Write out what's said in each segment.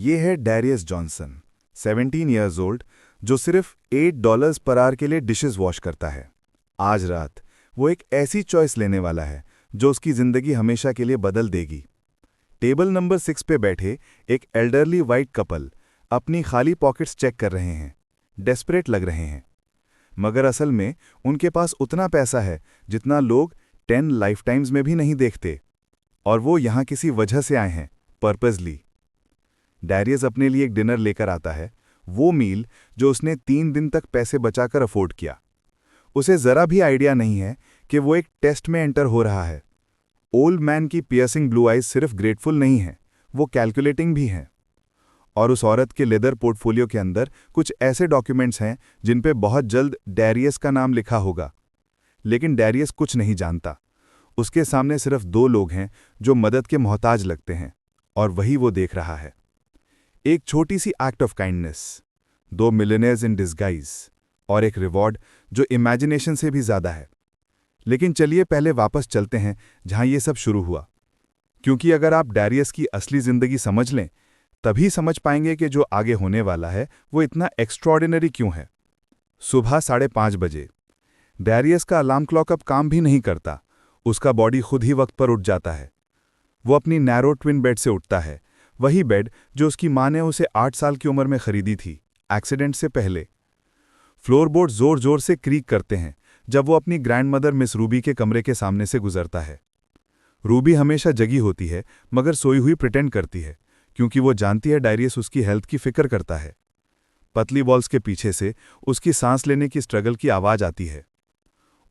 ये है Darius Johnson, 17 years old, जो सिर्फ $8 पर आवर के लिए डिशेस वॉश करता है। आज रात वो एक ऐसी चॉइस लेने वाला है जो उसकी ज़िंदगी हमेशा के लिए बदल देगी। टेबल नंबर 6 पे बैठे एक एल्डरली वाइट कपल अपनी खाली पॉकेट्स चेक कर रहे हैं, डेस्परेट लग रहे हैं। मगर असल में उनके पास उतना पैसा है जितना लोग 10 लाइफटाइम्स में भी नहीं देखते, और वो यहाँ किसी वजह से आए हैं, पर्पजली। डैरियस अपने लिए एक डिनर लेकर आता है, वो मील जो उसने 3 दिन तक पैसे बचाकर अफोर्ड किया। उसे ज़रा भी आइडिया नहीं है कि वो एक टेस्ट में एंटर हो रहा है। ओल्ड मैन की पियर्सिंग ब्लू आइज सिर्फ ग्रेटफुल नहीं है, वो कैलकुलेटिंग भी हैं। और उस औरत के लेदर पोर्टफोलियो के अंदर कुछ ऐसे डॉक्यूमेंट्स हैं जिन पे बहुत जल्द डैरियस का नाम लिखा होगा। लेकिन डैरियस कुछ नहीं जानता। उसके सामने सिर्फ 2 लोग हैं जो मदद के मोहताज लगते हैं, और वही वो देख रहा है। एक छोटी सी act of kindness, 2 millionaires in disguise, और एक रिवॉर्ड जो इमेजिनेशन से भी ज़्यादा है। लेकिन चलिए पहले वापस चलते हैं जहां ये सब शुरू हुआ, क्योंकि अगर आप डैरियस की असली ज़िंदगी समझ लें तभी समझ पाएंगे कि जो आगे होने वाला है वो इतना एक्स्ट्रॉर्डिनरी क्यों है। सुबह 5:30 बजे डैरियस का अलार्म क्लॉक अब काम भी नहीं करता। उसका बॉडी खुद ही वक्त पर उठ जाता है। वो अपनी नैरो ट्विन बेड से उठता है, वही बेड जो उसकी माँ ने उसे 8 साल की उम्र में खरीदी थी, एक्सीडेंट से पहले। फ्लोरबोर्ड जोर जोर से क्रीक करते हैं जब वो अपनी ग्रैंडमदर मिस रूबी के कमरे के सामने से गुजरता है। रूबी हमेशा जगी होती है मगर सोई हुई प्रिटेंड करती है, क्योंकि वो जानती है डैरियस उसकी हेल्थ की फिक्र करता है। पतली वॉल्स के पीछे से उसकी सांस लेने की स्ट्रगल की आवाज आती है।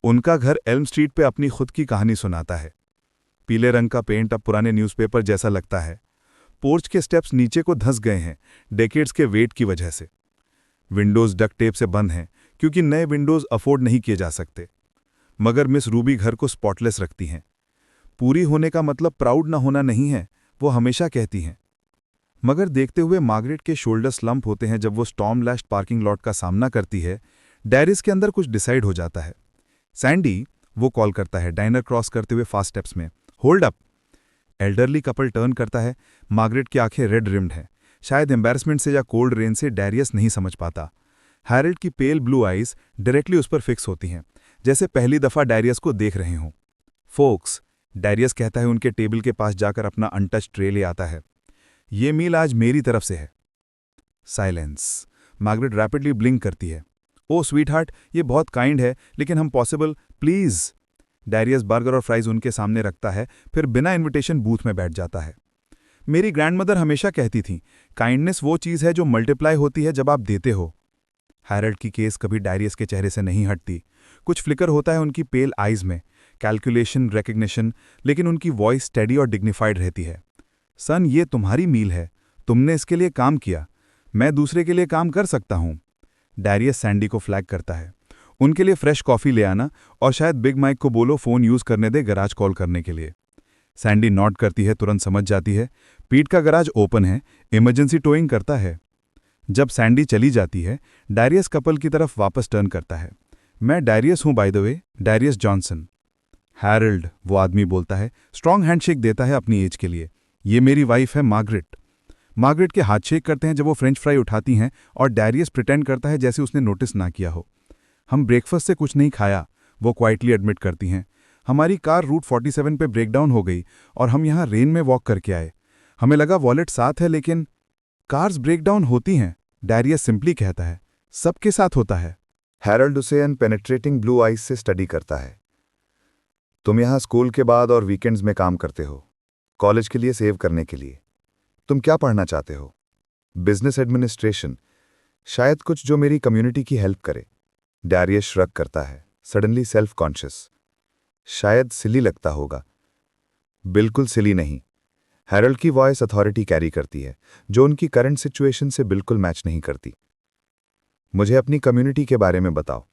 उनका घर एल्म स्ट्रीट पे अपनी खुद की कहानी सुनाता है। पीले रंग का पेंट अब पुराने न्यूज़पेपर जैसा लगता है। पोर्च के स्टेप्स नीचे को धंस गए हैं, डेकेड्स के वेट की वजह से। विंडोज डक्ट टेप से बंद हैं क्योंकि नए विंडोज अफोर्ड नहीं किए जा सकते। मगर मिस रूबी घर को स्पॉटलेस रखती हैं। पूरी होने का मतलब प्राउड न होना नहीं है, वो हमेशा कहती हैं। मगर देखते हुए मार्गरेट के शोल्डर स्लंप होते हैं जब वो स्टॉर्म लैश्ड पार्किंग लॉट का सामना करती है। डैरिस के अंदर कुछ डिसाइड हो जाता है। सैंडी, वो कॉल करता है डाइनर क्रॉस करते हुए फास्ट स्टेप्स में। Hold up. Elderly couple turn करता है। मार्गरेट की आंखें रेड रिम्ड हैं, शायद एम्बैरसमेंट से या कोल्ड रेन से, डैरियस नहीं समझ पाता। हैरल्ड की पेल ब्लू आइज डायरेक्टली उस पर फिक्स होती हैं, जैसे पहली दफा डैरियस को देख रहे हों। फोक्स, डैरियस कहता है, उनके टेबल के पास जाकर अपना अनटच ट्रे ले आता है। ये मील आज मेरी तरफ से है। साइलेंस। मार्गरेट रैपिडली ब्लिंक करती है। ओ स्वीट हार्ट, ये बहुत काइंड है, लेकिन हम पॉसिबल, प्लीज। डैरियस बर्गर और फ्राइज उनके सामने रखता है, फिर बिना इनविटेशन बूथ में बैठ जाता है। मेरी ग्रैंडमदर हमेशा कहती थी, काइंडनेस वो चीज़ है जो मल्टीप्लाई होती है जब आप देते हो। हैरल्ड की केस कभी डैरियस के चेहरे से नहीं हटती। कुछ फ्लिकर होता है उनकी पेल आइज में, कैलकुलेशन, रिकग्निशन, लेकिन उनकी वॉइस स्टेडी और डिग्निफाइड रहती है। सन, ये तुम्हारी मील है, तुमने इसके लिए काम किया, मैं दूसरे के लिए काम कर सकता हूं। डैरियस सैंडी को फ्लैग करता है, उनके लिए फ्रेश कॉफी ले आना, और शायद बिग माइक को बोलो फ़ोन यूज़ करने दे गराज कॉल करने के लिए। सैंडी नॉट करती है, तुरंत समझ जाती है पीट का गराज ओपन है, इमरजेंसी टोइंग करता है। जब सैंडी चली जाती है, डैरियस कपल की तरफ वापस टर्न करता है। मैं डैरियस हूं, by the way, Darius Johnson. Harold, वो आदमी बोलता है, स्ट्रांग हैंडशेक देता है अपनी एज के लिए। ये मेरी वाइफ है मार्गरेट। मार्गरेट के हाथ शेक करते हैं जब वो फ्रेंच फ्राई उठाती हैं, और डैरियस प्रिटेंड करता है जैसे उसने नोटिस ना किया हो। हम ब्रेकफास्ट से कुछ नहीं खाया, वो क्वाइटली एडमिट करती हैं। हमारी कार रूट 47 पे ब्रेकडाउन हो गई और हम यहाँ रेन में वॉक करके आए। हमें लगा वॉलेट साथ है, लेकिन कार्स ब्रेकडाउन होती हैं, डैरियस सिंपली कहता है, सबके साथ होता है। हैरल्ड उसे अनपेनेट्रेटिंग ब्लू आइज से स्टडी करता है। तुम यहाँ स्कूल के बाद और वीकेंड्स में काम करते हो, कॉलेज के लिए सेव करने के लिए। तुम क्या पढ़ना चाहते हो? बिजनेस एडमिनिस्ट्रेशन, शायद कुछ जो मेरी कम्युनिटी की हेल्प करे। डैरियस श्रग करता है, सडनली सेल्फ कॉन्शियस। शायद सिली लगता होगा। बिल्कुल सिली नहीं। हैरल्ड की वॉइस अथॉरिटी कैरी करती है, जो उनकी करंट सिचुएशन से बिल्कुल मैच नहीं करती। मुझे अपनी कम्युनिटी के बारे में बताओ।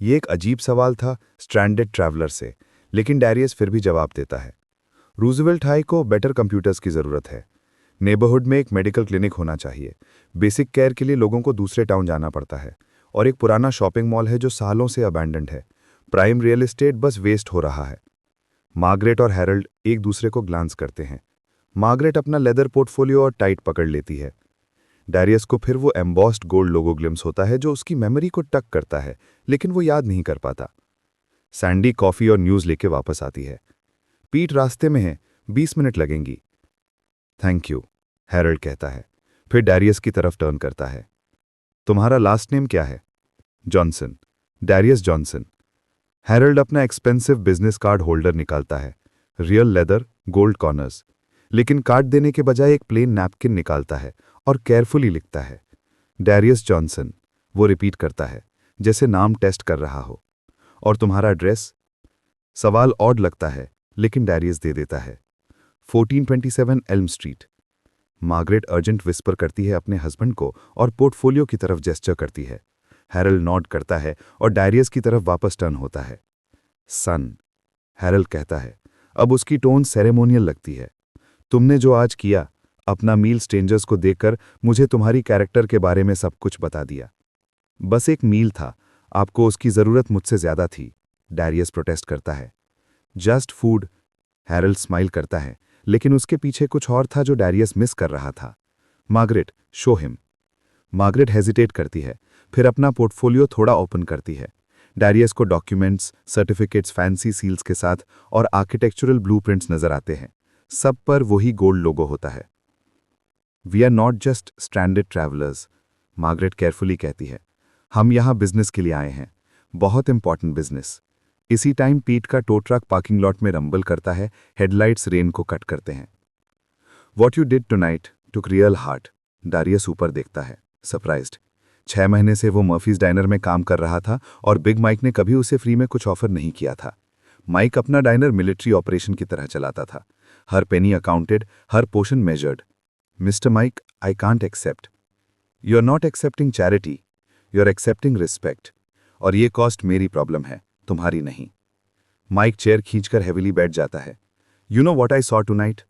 ये एक अजीब सवाल था स्ट्रैंडेड ट्रैवलर से, लेकिन डैरियस फिर भी जवाब देता है। रूजवेल्ट हाई को बेटर कंप्यूटर्स की ज़रूरत है। नेबरहुड में एक मेडिकल क्लिनिक होना चाहिए। बेसिक केयर के लिए लोगों को दूसरे टाउन जाना पड़ता है। और एक पुराना शॉपिंग मॉल है जो सालों से अबैंडन्ड है। प्राइम रियल एस्टेट बस वेस्ट हो रहा है। मार्गरेट और हैरल्ड एक दूसरे को ग्लांस करते हैं। मार्गरेट अपना लेदर पोर्टफोलियो और टाइट पकड़ लेती है। डैरियस को फिर वो एम्बॉस्ड गोल्ड लोगो ग्लिम्स होता है जो उसकी मेमोरी को टक करता है, लेकिन वो याद नहीं कर पाता। सैंडी कॉफी और न्यूज़ लेके वापस आती है। पीट रास्ते में है, 20 मिनट लगेंगी। थैंक यू, हैरल्ड कहता है, फिर डैरियस की तरफ टर्न करता है। तुम्हारा लास्ट नेम क्या है? Johnson, Darius Johnson. हैरल्ड अपना एक्सपेंसिव बिजनेस कार्ड होल्डर निकालता है, रियल लेदर, गोल्ड कॉर्नर्स, लेकिन कार्ड देने के बजाय एक प्लेन नैपकिन निकालता है और केयरफुली लिखता है, डैरियस जॉनसन। वो रिपीट करता है, जैसे नाम टेस्ट कर रहा हो। और तुम्हारा एड्रेस? सवाल ऑड लगता है, लेकिन डैरियस दे देता है, 1427 Elm street. Margaret urgent whisper करती है अपने हस्बैंड को और पोर्टफोलियो की तरफ जेस्चर करती है। हैरल्ड नॉड करता है और डैरियस की तरफ वापस टर्न होता है। सन, हैरल्ड कहता है, अब उसकी टोन सेरेमोनियल लगती है। तुमने जो आज किया, अपना मील स्ट्रेंजर्स को देखकर मुझे तुम्हारी कैरेक्टर के बारे में सब कुछ बता दिया। बस एक मील था, आपको उसकी जरूरत मुझसे ज्यादा थी, डैरियस प्रोटेस्ट करता है। जस्ट फूड, हैरल्ड स्माइल करता है, लेकिन उसके पीछे कुछ और था जो डैरियस मिस कर रहा था। Margaret, show him. Margaret hesitate करती है, फिर अपना पोर्टफोलियो थोड़ा ओपन करती है। डैरियस को डॉक्यूमेंट्स, सर्टिफिकेट्स, फैंसी सील्स के साथ और आर्किटेक्चरल ब्लूप्रिंट्स नजर आते हैं। सब पर वही गोल्ड लोगो होता है। We are not just stranded travellers, Margaret carefully कहती है, हम यहाँ बिजनेस के लिए आए हैं, बहुत इंपॉर्टेंट बिजनेस। इसी टाइम पीट का टो ट्रक पार्किंग लॉट में रंबल करता है, हेडलाइट्स रेन को कट करते हैं। What you did tonight took real heart, Darius ऊपर देखता है, सरप्राइज्ड। 6 महीने से वो मर्फीज डाइनर में काम कर रहा था और बिग माइक ने कभी उसे फ्री में कुछ ऑफर नहीं किया था। माइक अपना डाइनर मिलिट्री ऑपरेशन की तरह चलाता था, हर पेनी अकाउंटेड, हर portion measured. Mister Mike, I can't accept. You are not accepting charity, you are accepting respect. और ये कॉस्ट मेरी प्रॉब्लम है, तुम्हारी नहीं। माइक चेयर खींचकर हेविली बैठ जाता है। You know what I saw tonight?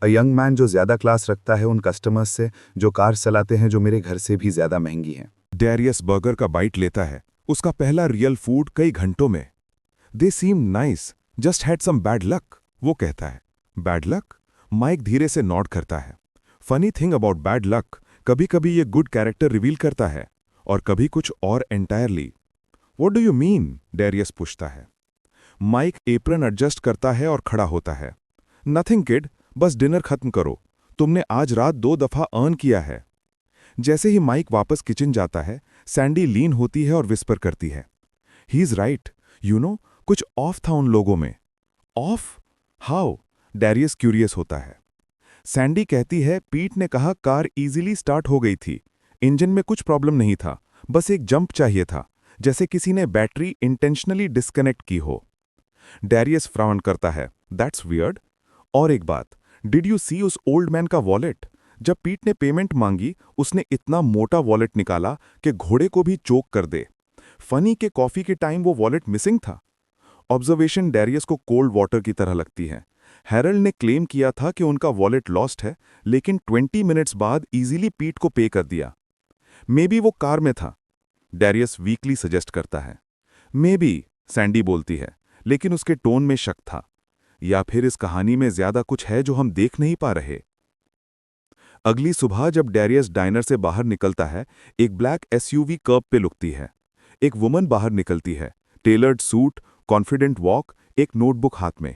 A young man जो ज्यादा क्लास रखता है उन कस्टमर्स से जो कार चलाते हैं जो मेरे घर से भी ज्यादा महंगी हैं। डैरियस बर्गर का बाइट लेता है, उसका पहला रियल फूड कई घंटों में। They seem nice, just had some bad luck, वो कहता है। Bad luck? माइक धीरे से नॉड करता है। Funny thing about bad luck, कभी कभी ये गुड कैरेक्टर रिवील करता है और कभी कुछ और entirely. What do you mean? Darius पूछता है। माइक एप्रन एडजस्ट करता है और खड़ा होता है। नथिंग किड, बस डिनर खत्म करो, तुमने आज रात 2 दफा अर्न किया है। जैसे ही माइक वापस किचन जाता है, सैंडी लीन होती है और विस्पर करती है, he is right, you know, कुछ ऑफ था उन लोगों में। ऑफ? हाउ? डैरियस क्यूरियस होता है। सैंडी कहती है, पीट ने कहा कार इजीली स्टार्ट हो गई थी, इंजन में कुछ प्रॉब्लम नहीं था, बस एक जंप चाहिए था, जैसे किसी ने बैटरी इंटेंशनली डिस्कनेक्ट की हो। डैरियस फ्राउन करता है, दैट्स वियर्ड। और एक बात, डिड यू सी उस ओल्ड मैन का वॉलेट? जब पीट ने पेमेंट मांगी, उसने इतना मोटा वॉलेट निकाला कि घोड़े को भी चोक कर दे। फनी के कॉफी के टाइम वो वॉलेट मिसिंग था। ऑब्जर्वेशन डैरियस को कोल्ड वाटर की तरह लगती है। हैरल्ड ने क्लेम किया था कि उनका वॉलेट लॉस्ट है, लेकिन 20 मिनट्स बाद इजीली पीट को पे कर दिया। मे बी वो कार में था, डैरियस वीकली सजेस्ट करता है। मे बी, सैंडी बोलती है, लेकिन उसके टोन में शक था। या फिर इस कहानी में ज्यादा कुछ है जो हम देख नहीं पा रहे। अगली सुबह जब डैरियस डाइनर से बाहर निकलता है, एक ब्लैक एसयूवी कर्ब पे लुकती है। एक वुमन बाहर निकलती है, टेलर्ड सूट, कॉन्फिडेंट वॉक, एक नोटबुक हाथ में।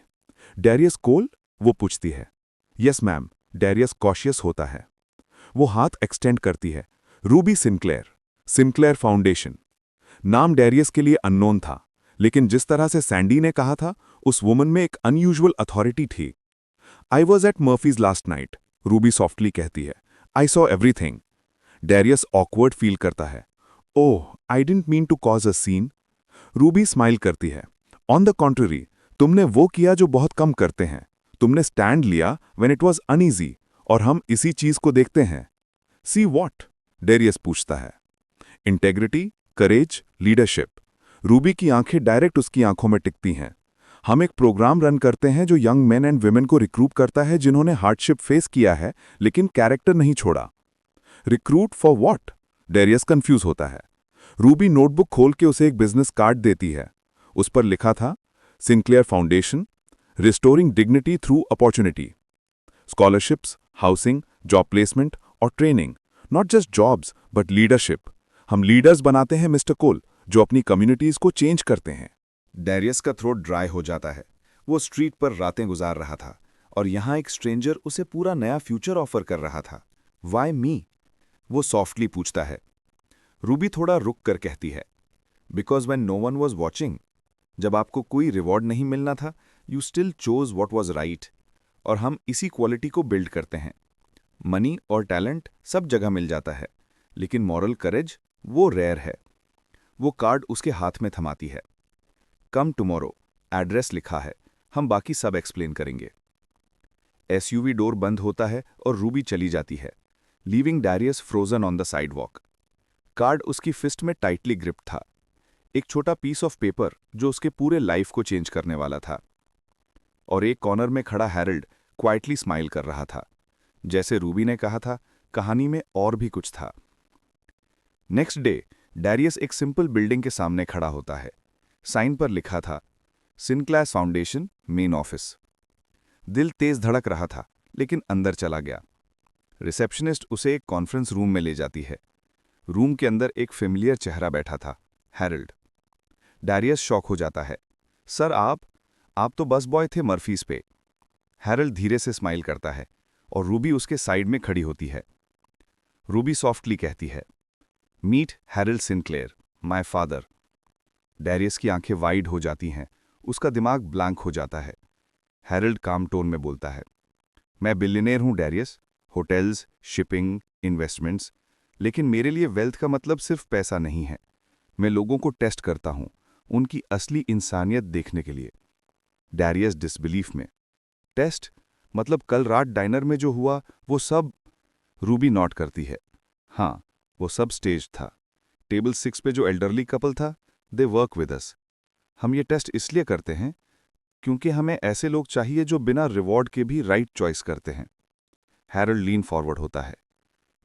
डैरियस कोल? वो पूछती है। यस मैम, डैरियस कॉशियस होता है। वो हाथ एक्सटेंड करती है। Ruby Sinclair, Sinclair foundation. नाम डैरियस के लिए अननोन था, लेकिन जिस तरह से सैंडी ने कहा था, उस वुमन में एक अनयूजुअल अथॉरिटी थी। I was at Murphy's last night, Ruby softly कहती है। I saw everything. Darius awkward feel करता है। Oh, I didn't mean to cause a scene. Ruby smile करती है। ऑन द कॉन्ट्ररी, तुमने वो किया जो बहुत कम करते हैं। तुमने स्टैंड लिया व्हेन इट वॉज अनईजी, और हम इसी चीज को देखते हैं। See what? डैरियस पूछता है। इंटेग्रिटी, करेज, लीडरशिप। रूबी की आंखें डायरेक्ट उसकी आंखों में टिकती हैं। हम एक प्रोग्राम रन करते हैं जो यंग मेन एंड वुमेन को रिक्रूट करता है जिन्होंने हार्डशिप फेस किया है लेकिन कैरेक्टर नहीं छोड़ा। Recruit for what? Darius confuse होता है। रूबी नोटबुक खोल के उसे एक बिजनेस कार्ड देती है। उस पर लिखा था, Sinclair foundation, restoring dignity through opportunity. Scholarships, housing, job placement और training. Not just jobs but leadership. हम लीडर्स बनाते हैं मिस्टर कोल, जो अपनी कम्युनिटीज को चेंज करते हैं। डैरियस का थ्रोट ड्राई हो जाता है। वो स्ट्रीट पर रातें गुजार रहा था और यहाँ एक स्ट्रेंजर उसे पूरा नया फ्यूचर ऑफर कर रहा था। Why me? वो सॉफ्टली पूछता है। रूबी थोड़ा रुक कर कहती है, because when no one was watching. जब आपको कोई रिवॉर्ड नहीं मिलना था, you still chose what was right. और हम इसी क्वालिटी को बिल्ड करते हैं। मनी और टैलेंट सब जगह मिल जाता है, लेकिन मॉरल करेज वो रेयर है। वो कार्ड उसके हाथ में थमाती है। कम टुमारो, एड्रेस लिखा है, हम बाकी सब एक्सप्लेन करेंगे। एसयूवी डोर बंद होता है और रूबी चली जाती है, leaving Darius frozen on the sidewalk. Card उसकी फिस्ट में टाइटली ग्रिप्ड था, एक छोटा पीस ऑफ पेपर जो उसके पूरे लाइफ को चेंज करने वाला था। और एक कॉर्नर में खड़ा हैरल्ड क्वाइटली स्माइल कर रहा था, जैसे रूबी ने कहा था, कहानी में और भी कुछ था। नेक्स्ट डे डैरियस एक सिंपल बिल्डिंग के सामने खड़ा होता है। साइन पर लिखा था, सिनक्लास फाउंडेशन, मेन ऑफिस। दिल तेज धड़क रहा था, लेकिन अंदर चला गया। रिसेप्शनिस्ट उसे एक कॉन्फ्रेंस रूम में ले जाती है। रूम के अंदर एक फेमिलियर चेहरा बैठा था, हैरल्ड। डैरियस शॉक हो जाता है। सर, आप तो बस बॉय थे मर्फीज पे। हैरल्ड धीरे से स्माइल करता है और रूबी उसके साइड में खड़ी होती है। रूबी सॉफ्टली कहती है, meet Harold Sinclair, my father. Darius की आंखें वाइड हो जाती हैं, उसका दिमाग ब्लैंक हो जाता है। हैरल्ड काम टोन में बोलता है, मैं बिलियनेयर हूं डैरियस, होटल्स, शिपिंग, इन्वेस्टमेंट्स। लेकिन मेरे लिए वेल्थ का मतलब सिर्फ पैसा नहीं है। मैं लोगों को टेस्ट करता हूं, उनकी असली इंसानियत देखने के लिए। डैरियस डिसबिलीफ में, टेस्ट मतलब कल रात डाइनर में जो हुआ वो सब? रूबी नॉट करती है। हाँ, वो सब स्टेज था। टेबल 6 पे जो एल्डरली कपल था, दे वर्क विद अस। हम ये टेस्ट इसलिए करते हैं क्योंकि हमें ऐसे लोग चाहिए जो बिना रिवॉर्ड के भी राइट चॉइस करते हैं। हैरल्ड लीन फॉरवर्ड होता है।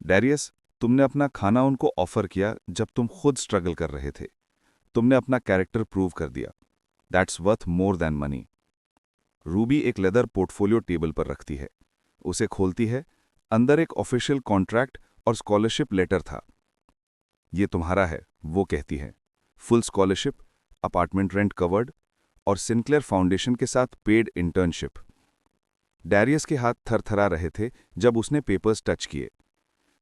डैरियस, तुमने अपना खाना उनको ऑफर किया जब तुम खुद स्ट्रगल कर रहे थे। तुमने अपना कैरेक्टर प्रूव कर दिया। That's worth more than money. Ruby एक लेदर पोर्टफोलियो टेबल पर रखती है। उसे खोलती है। अंदर एक ऑफिशियल कॉन्ट्रैक्ट और स्कॉलरशिप लेटर था। ये तुम्हारा है, वो कहती है। Full scholarship, apartment rent covered और सिनक्लेयर फाउंडेशन के साथ पेड इंटर्नशिप। डैरियस के हाथ थरथरा रहे थे जब उसने पेपर्स टच किए।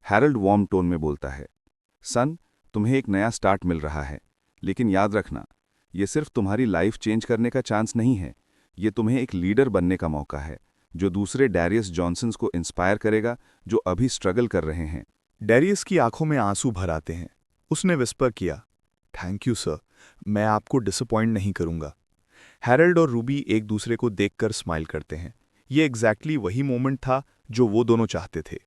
हैरल्ड वार्म टोन में बोलता है, सन, तुम्हें एक नया स्टार्ट मिल रहा है, लेकिन याद रखना, ये सिर्फ तुम्हारी लाइफ चेंज करने का चांस नहीं है, ये तुम्हें एक लीडर बनने का मौका है, जो दूसरे डैरियस जॉनसन्स को इंस्पायर करेगा, जो अभी स्ट्रगल कर रहे हैं। डैरियस की आंखों में आंसू भर आते हैं। उसने विस्पर किया, थैंक यू सर, मैं आपको डिसअपॉइंट नहीं करूंगा। हैरल्ड और रूबी एक दूसरे को देखकर स्माइल करते हैं। ये एग्जैक्टली वही मोमेंट था जो वो दोनों चाहते थे।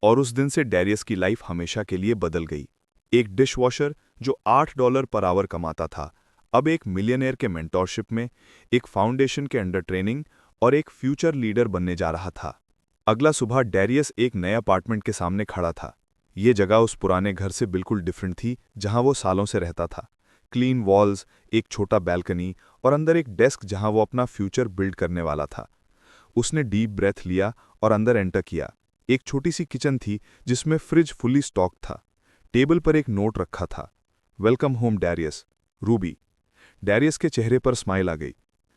और उस दिन से डैरियस की लाइफ हमेशा के लिए बदल गई। एक डिशवॉशर जो $8 पर आवर कमाता था, अब एक मिलियनेयर के मेंटोरशिप में, एक फाउंडेशन के अंडर ट्रेनिंग और एक फ्यूचर लीडर बनने जा रहा था। अगला सुबह डैरियस एक नए अपार्टमेंट के सामने खड़ा था। ये जगह उस पुराने घर से बिल्कुल डिफरेंट थी जहां वो सालों से रहता था। क्लीन वॉल्स, एक छोटा बैल्कनी और अंदर एक डेस्क जहां वो अपना फ्यूचर बिल्ड करने वाला था। उसने डीप ब्रेथ लिया और अंदर एंटर किया। एक छोटी सी किचन थी जिसमें फ्रिज फुली स्टॉक था। टेबल पर एक नोट रखा था, welcome home Darius, Ruby. Darius के चेहरे पर स्माइल आ गई।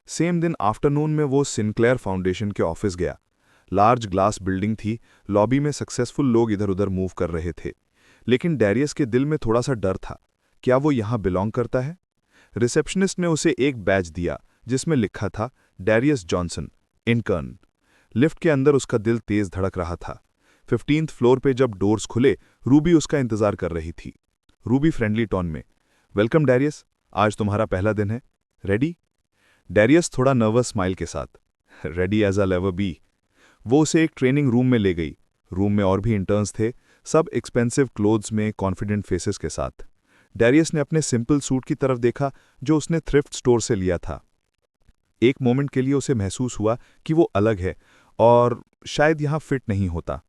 सेम दिन आफ्टरनून में वो सिनक्लेयर फाउंडेशन के ऑफिस गया। लार्ज ग्लास बिल्डिंग थी, लॉबी में सक्सेसफुल लोग इधर उधर मूव कर रहे थे। लेकिन डैरियस के दिल में थोड़ा सा डर था, क्या वो यहाँ बिलोंग करता है? रिसेप्शनिस्ट ने उसे एक बैज दिया जिसमें लिखा था डैरियस जॉनसन, इंटर्न। लिफ्ट के अंदर उसका दिल तेज धड़क रहा था। 15th फ्लोर पे जब डोर्स खुले, रूबी उसका इंतजार कर रही थी। रूबी फ्रेंडली टोन में, वेलकम डैरियस, आज तुम्हारा पहला दिन है, रेडी? डैरियस थोड़ा नर्वस स्माइल के साथ, ready as I'll ever be. वो उसे एक ट्रेनिंग रूम में ले गई। रूम में और भी इंटर्न्स थे, सब एक्सपेंसिव क्लोथ्स में, कॉन्फिडेंट फेसेस के साथ। डैरियस ने अपने सिंपल सूट की तरफ देखा जो उसने थ्रिफ्ट स्टोर से लिया था। एक मोमेंट के लिए उसे महसूस हुआ कि वो अलग है और शायद यहाँ फिट नहीं होता।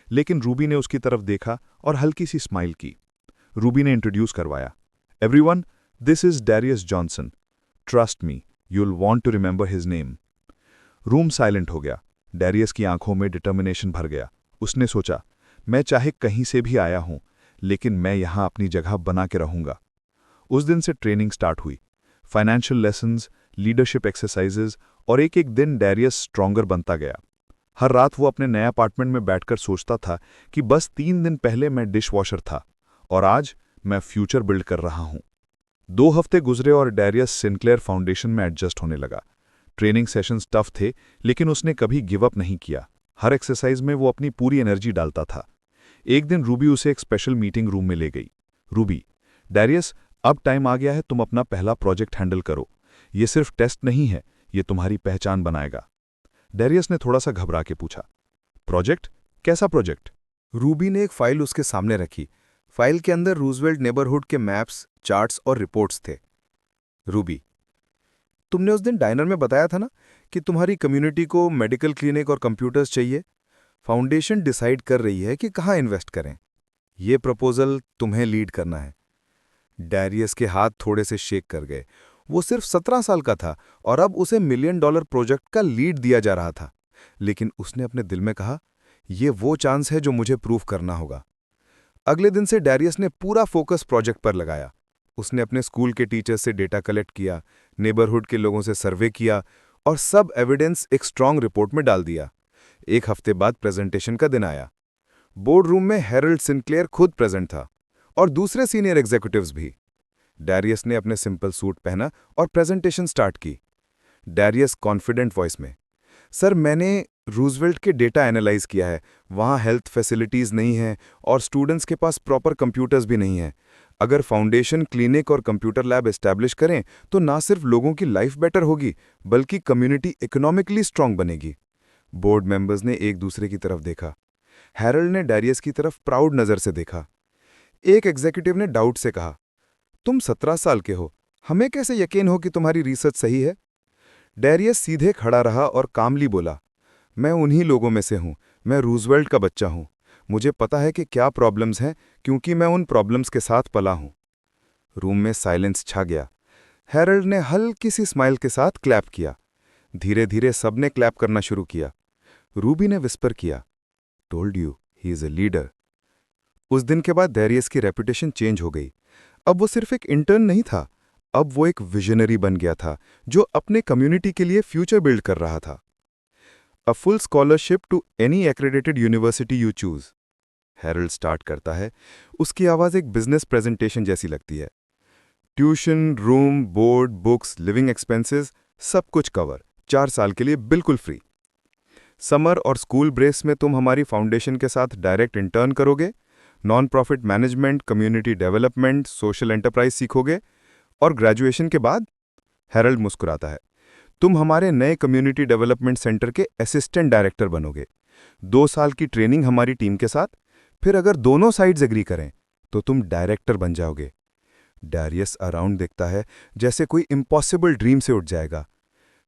लेकिन रूबी ने उसकी तरफ देखा और हल्की सी स्माइल की। रूबी ने इंट्रोड्यूस करवाया, everyone, this is Darius Johnson, trust me, you will want to remember his name. Room silent हो गया। डेरियस की आंखों में डिटर्मिनेशन भर गया। उसने सोचा, मैं चाहे कहीं से भी आया हूं, लेकिन मैं यहां अपनी जगह बना के रहूंगा। उस दिन से ट्रेनिंग स्टार्ट हुई। फाइनेंशियल लेसन्स, लीडरशिप एक्सरसाइजेज, और एक एक दिन डेरियस स्ट्रॉन्गर बनता गया। हर रात वो अपने नए अपार्टमेंट में बैठकर सोचता था कि बस 3 दिन पहले मैं डिश वॉशर था और आज मैं फ्यूचर बिल्ड कर रहा हूं। 2 हफ्ते गुजरे और डेरियस सिंक्लेयर फाउंडेशन में एडजस्ट होने लगा। ट्रेनिंग सेशंस टफ थे, लेकिन उसने कभी गिव अप नहीं किया। हर एक्सरसाइज में वो अपनी पूरी एनर्जी डालता था। एक दिन रूबी उसे एक स्पेशल मीटिंग रूम में ले गई। रूबी, डेरियस, अब टाइम आ गया है, तुम अपना पहला प्रोजेक्ट हैंडल करो। ये सिर्फ टेस्ट नहीं है, ये तुम्हारी पहचान बनाएगा। डेरियस ने थोड़ा सा घबरा के पूछा, प्रोजेक्ट? कैसा प्रोजेक्ट? रूबी ने एक फाइल उसके सामने रखी। फाइल के अंदर रूजवेल्ट नेबरहुड के मैप्स, चार्ट्स और रिपोर्ट्स थे। रूबी, तुमने उस दिन डाइनर में बताया था ना कि तुम्हारी कम्युनिटी को मेडिकल क्लिनिक और कंप्यूटर्स चाहिए। फाउंडेशन डिसाइड कर रही है कि कहाँ इन्वेस्ट करें। ये प्रपोजल तुम्हें लीड करना है। डेरियस के हाथ थोड़े से शेक कर गए। वो सिर्फ 17 साल का था और अब उसे $1 मिलियन प्रोजेक्ट का लीड दिया जा रहा था। लेकिन उसने अपने दिल में कहा, ये वो चांस है जो मुझे प्रूव करना होगा। अगले दिन से डेरियस ने पूरा फोकस प्रोजेक्ट पर लगाया। उसने अपने स्कूल के टीचर्स से डेटा कलेक्ट किया, नेबरहुड के लोगों से सर्वे किया और सब एविडेंस एक स्ट्रांग रिपोर्ट में डाल दिया। 1 हफ्ते बाद प्रेजेंटेशन का दिन आया। बोर्ड रूम में हैरल्ड सिंक्लेयर खुद प्रेजेंट था और दूसरे सीनियर एग्जीक्यूटिव्स भी। डेरियस ने अपने सिंपल सूट पहना और प्रेजेंटेशन स्टार्ट की। डेरियस कॉन्फिडेंट वॉइस में, सर, मैंने रूजवेल्ट के डेटा एनालाइज किया है। वहाँ हेल्थ फैसिलिटीज़ नहीं हैं और स्टूडेंट्स के पास प्रॉपर कंप्यूटर्स भी नहीं हैं। अगर फाउंडेशन क्लिनिक और कंप्यूटर लैब एस्टैब्लिश करें तो ना सिर्फ लोगों की लाइफ बेटर होगी, बल्कि कम्युनिटी इकोनॉमिकली स्ट्रांग बनेगी। बोर्ड मेंबर्स ने एक दूसरे की तरफ देखा। हैरल्ड ने डेरियस की तरफ प्राउड नज़र से देखा। एक एग्जीक्यूटिव ने डाउट से कहा, तुम 17 साल के हो, हमें कैसे यकीन हो कि तुम्हारी रिसर्च सही है? डेरियस सीधे खड़ा रहा और कामली बोला, मैं उन्हीं लोगों में से हूं। मैं रूजवेल्ट का बच्चा हूं। मुझे पता है कि क्या प्रॉब्लम्स हैं, क्योंकि मैं उन प्रॉब्लम्स के साथ पला हूं। रूम में साइलेंस छा गया। हैरल्ड ने हल्की सी स्माइल के साथ क्लैप किया। धीरे धीरे सबने क्लैप करना शुरू किया। रूबी ने विस्पर किया, told you he is a leader. उस दिन के बाद डेरियस की रेपुटेशन चेंज हो गई। अब वो सिर्फ एक इंटर्न नहीं था, अब वो एक विजनरी बन गया था जो अपने कम्युनिटी के लिए फ्यूचर बिल्ड कर रहा था। A full scholarship to any accredited university you choose. Harold start करता है। उसकी आवाज़ एक बिजनेस प्रेजेंटेशन जैसी लगती है। Tuition, room, board, books, living expenses, सब कुछ कवर, 4 साल के लिए बिल्कुल फ्री। समर और स्कूल ब्रेक्स में तुम हमारी फाउंडेशन के साथ डायरेक्ट इंटर्न करोगे, non profit management, community development, social enterprise सीखोगे और ग्रेजुएशन के बाद, हैरल्ड मुस्कुराता है, तुम हमारे नए कम्युनिटी डेवलपमेंट सेंटर के असिस्टेंट डायरेक्टर बनोगे। 2 साल की ट्रेनिंग हमारी टीम के साथ, फिर अगर दोनों साइड्स एग्री करें तो तुम डायरेक्टर बन जाओगे। डेरियस अराउंड देखता है जैसे कोई इम्पॉसिबल ड्रीम से उठ जाएगा।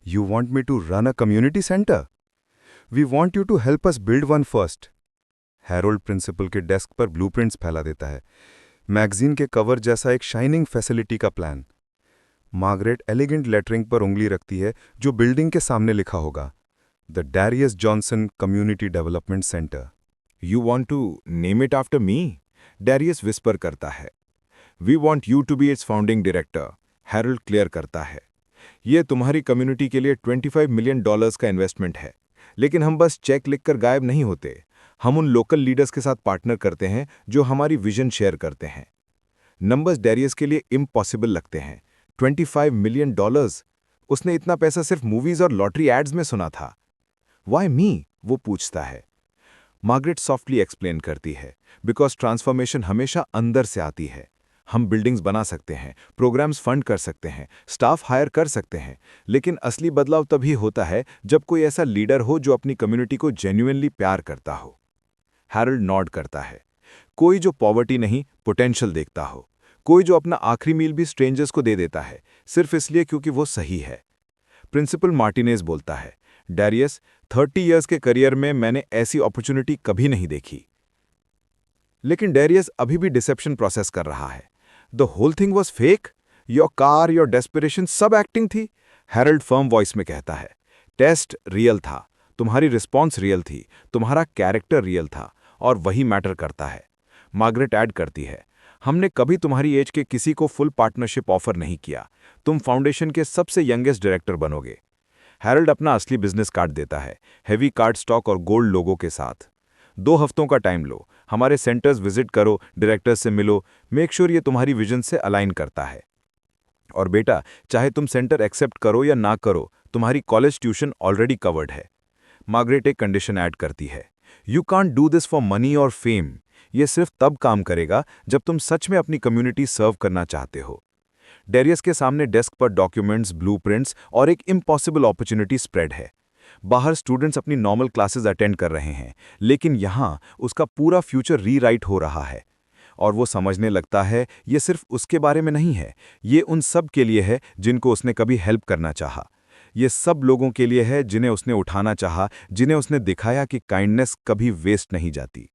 You want me to run a community centre? We want you to help us build one first. Harold principal के डेस्क पर ब्लूप्रिंट्स फैला देता है। मैगजीन के कवर जैसा एक शाइनिंग फैसिलिटी का प्लान। मार्गरेट एलिगेंट लेटरिंग पर उंगली रखती है जो बिल्डिंग के सामने लिखा होगा, the Darius Johnson community development centre. You want to name it after me? Darius whisper करता है। We want you to be its founding director, Harold clear करता है। ये तुम्हारी कम्युनिटी के लिए $25 मिलियन का इन्वेस्टमेंट है, लेकिन हम बस चेक लिखकर गायब नहीं होते। हम उन लोकल लीडर्स के साथ पार्टनर करते हैं जो हमारी विजन शेयर करते हैं। नंबर्स डेरियस के लिए इम्पॉसिबल लगते हैं। $25 मिलियन, उसने इतना पैसा सिर्फ मूवीज और लॉटरी एड्स में सुना था। Why me? वो पूछता है। मार्गरेट सॉफ्टली एक्सप्लेन करती है, बिकॉज ट्रांसफॉर्मेशन हमेशा अंदर से आती है। हम बिल्डिंग्स बना सकते हैं, प्रोग्राम्स फंड कर सकते हैं, स्टाफ हायर कर सकते हैं, लेकिन असली बदलाव तभी होता है जब कोई ऐसा लीडर हो जो अपनी कम्युनिटी को जेन्युइनली प्यार करता हो। हैरोल्ड नॉड करता है। कोई जो पॉवर्टी नहीं, पोटेंशियल देखता हो। कोई जो अपना आखिरी मील भी स्ट्रेंजर्स को दे देता है, सिर्फ इसलिए क्योंकि वो सही है। प्रिंसिपल मार्टिनेज बोलता है, डेरियस, 30 इयर्स के करियर में मैंने ऐसी अपॉर्चुनिटी कभी नहीं देखी। लेकिन डेरियस अभी भी डिसेप्शन प्रोसेस कर रहा है। The whole thing was fake, your car, your desperation, सब एक्टिंग थी। हैरोल्ड फर्म वॉइस में कहता है, टेस्ट रियल था, तुम्हारी रिस्पॉन्स रियल थी, तुम्हारा कैरेक्टर रियल था, और वही मैटर करता है। मार्गरेट ऐड करती है, हमने कभी तुम्हारी एज के किसी को फुल पार्टनरशिप ऑफर नहीं किया। तुम फाउंडेशन के सबसे यंगेस्ट डायरेक्टर बनोगे। हैरल्ड अपना असली बिजनेस कार्ड देता है, हेवी कार्ड स्टॉक और गोल्ड लोगों के साथ। 2 हफ्तों का टाइम लो, हमारे सेंटर्स विजिट करो, डायरेक्टर्स से मिलो, मेक श्योर ये तुम्हारी विजन से अलाइन करता है। और बेटा, चाहे तुम सेंटर एक्सेप्ट करो या ना करो, तुम्हारी कॉलेज ट्यूशन ऑलरेडी कवर्ड है। मार्गरेट एक कंडीशन ऐड करती है, you can't do this for money और फेम। ये सिर्फ तब काम करेगा जब तुम सच में अपनी कम्युनिटी सर्व करना चाहते हो। डेरियस के सामने डेस्क पर डॉक्यूमेंट्स, ब्लूप्रिंट्स और एक इम्पॉसिबल अपॉर्चुनिटी स्प्रेड है। बाहर स्टूडेंट्स अपनी नॉर्मल क्लासेस अटेंड कर रहे हैं, लेकिन यहाँ उसका पूरा फ्यूचर रीराइट हो रहा है। और वो समझने लगता है ये सिर्फ उसके बारे में नहीं है, ये उन सब के लिए है जिनको उसने कभी हेल्प करना चाहा। ये सब लोगों के लिए है जिन्हें उसने उठाना चाहा, जिन्हें उसने दिखाया कि काइंडनेस कभी वेस्ट नहीं जाती।